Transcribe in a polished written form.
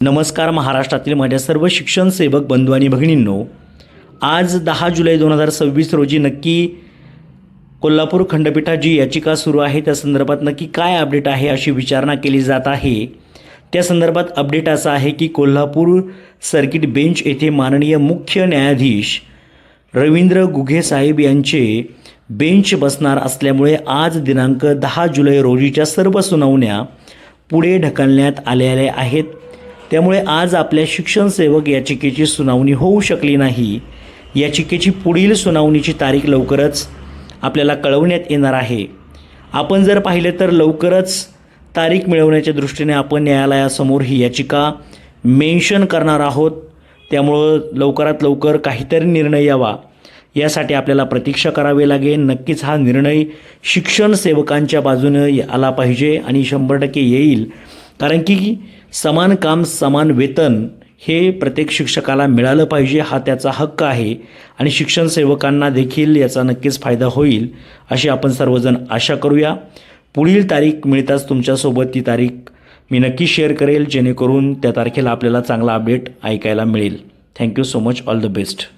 नमस्कार महाराष्ट्रातील माझ्या सर्व शिक्षण सेवक बंधू आणि भगिनींनो, आज 10 जुलै 2026 रोजी नक्की कोल्हापूर खंडपीठात जी याचिका सुरू आहे त्या संदर्भात नक्की काय अपडेट आहे अशी विचारणा केली जात आहे। त्या संदर्भात अपडेट असा आहे की कोल्हापूर सर्किट बेंच येथे माननीय मुख्य न्यायाधीश रवींद्र गुघे साहेब यांचे बेंच बसणार असल्यामुळे आज दिनांक 10 जुलै रोजीच्या सर्व सुनावण्या पुढे ढकलण्यात आलेल्या आहेत। त्यामुळे आज आपल्या शिक्षण सेवक याचिकेची सुनावणी होऊ शकली नाही। याचिकेची पुढील सुनावणीची तारीख लवकरच आपल्याला कळवण्यात येणार आहे। आपण जर पाहिले तर लवकरच तारीख मिळवण्याच्या दृष्टीने आपण न्यायालयासमोर ही याचिका मेन्शन करणार आहोत। त्यामुळे लवकरात लवकर काहीतरी निर्णय यावा यासाठी आपल्याला प्रतीक्षा करावी लागेल। नक्कीच हा निर्णय शिक्षण सेवकांच्या बाजूने आला पाहिजे आणि 100% येईल, कारण की समान काम समान वेतन हे प्रत्येक शिक्षकाला मिळालं पाहिजे, हा त्याचा हक्क आहे आणि शिक्षण सेवकांना देखील याचा नक्कीच फायदा होईल अशी आपण सर्वजण आशा करूया। पुढील तारीख मिळताच तुमच्यासोबत ती तारीख मी नक्की शेअर करेल, जेणेकरून त्या तारखेला आपल्याला चांगला अपडेट ऐकायला मिळेल। Thank you so much, all the best.